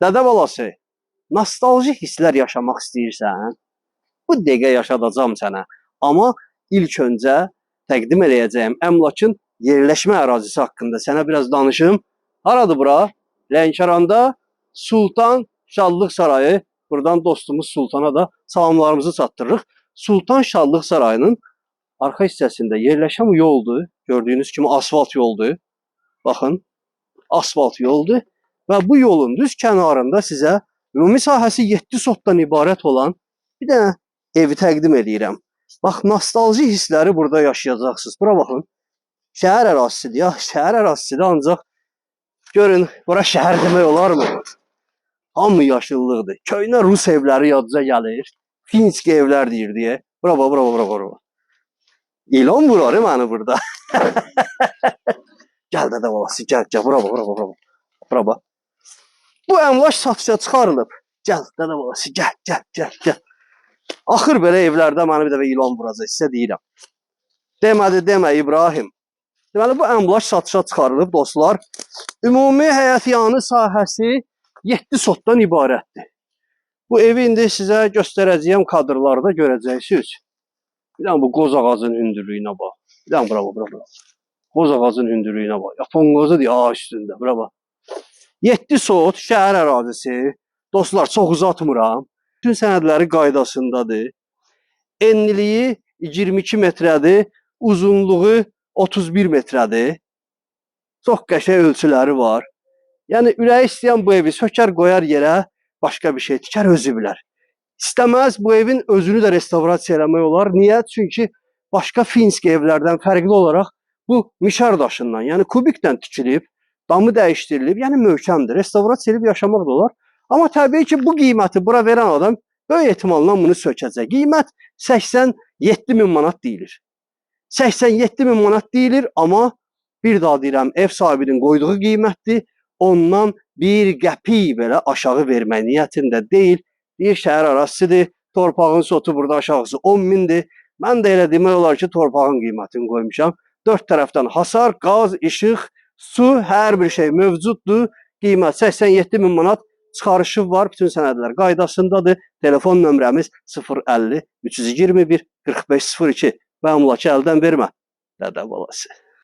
Dədə balası, nostalji hisslər yaşamaq istəyirsən? Bu dəqiqə yaşadacağım sənə. Amma ilk öncə təqdim edəcəyim əmlakın yerləşmə ərazisi haqqında sənə biraz danışım. Haradır bura? Lənkəranda Sultan Şadlıq Sarayı. Buradan dostumuz Sultana da salamlarımızı çatdırırıq. Sultan Şadlıq Sarayının arxa hissəsində yerləşən yoldur. Gördüyünüz kimi asfalt yoldur. Baxın, asfalt yoldur. Və bu yolun düz kənarında sizə ümumi sahəsi 7 sotdan ibarət olan bir dənə evi təqdim edirəm. Bax, nostalji hissləri burada yaşayacaqsınız. Bura baxın. Şəhər ərazisidir ya, şəhər ərazisidir, ancaq görün, bura şəhər demək olarmı? Hamı yaşıllıqdır. Köhnə Rus evləri yadınıza gəlir. Finski evlər deyir deyə. Bura bax, bura bax, bura bax. İlan vurar məni burada. Gəl dədə balası, gəl, bura bax, bura bax, bura bax. Bura bax. Bu əmlak satışa çıxarılıb. Gəl dədə balası, gəl. Axır belə evlərdə məni bir dəfə ilan vuracaq, sizə deyirəm. Demədi, demə İbrahim. Deməli, bu əmlak satışa çıxarılıb, dostlar. Ümumi həyətyanı sahəsi 7 sotdan ibarətdir. Bu evi indi sizə göstərəcəyəm kadrlarda görəcəksiniz. Bir dənə bu qoz ağacın hündürlüyünə bax. Bir dənə bura. Qoz ağacın hündürlüyünə bax. Yapon qozu deyir, ağac üstündə. Bura bax. 7 sot şəhər ərazisi. Dostlar, çox uzatmıram. Bütün sənədləri qaydasındadır. Enliliyi 22 metrədir. Uzunluğu 31 metrədir. Çox qəşəng ölçüləri var. Yəni, ürəyi istəyən bu evi sökər qoyar yerə, başqa bir şey tikər, özü bilər. İstəməz bu evin özünü də restavrasiya eləmək olar. Niyə? Çünki başqa finski evlərdən fərqli olaraq bu mişar daşından, yəni kubikdən tikilib, damı dəyişdirilib, yəni möhkəmdir. Restavrasiya edib yaşamaq da olar. Amma təbii ki, bu qiyməti bura verən adam böyük ehtimalla bunu sökəcək. Qiymət 87 min manat deyilir. 87 min manat deyilir, amma bir daha deyirəm, ev sahibinin qoyduğu qiymətdir. Ondan bir qəpik belə aşağı vermək niyyətində deyil. Bir şəhər ərazisidir. Torpağın sotu burada aşağısı 10 mindir. Mən də elə demək olar ki, torpağın qiymətini qoymuşam. 4 tərəfdən hasar, qaz, işıq, su, hər bir şey mövcuddur. Qiymət 87 min manat çıxarışı var. Bütün sənədlər qaydasındadır. Telefon nömrəmiz 050 321 4502. Və əmlakı əldən vermə. Dədə balası.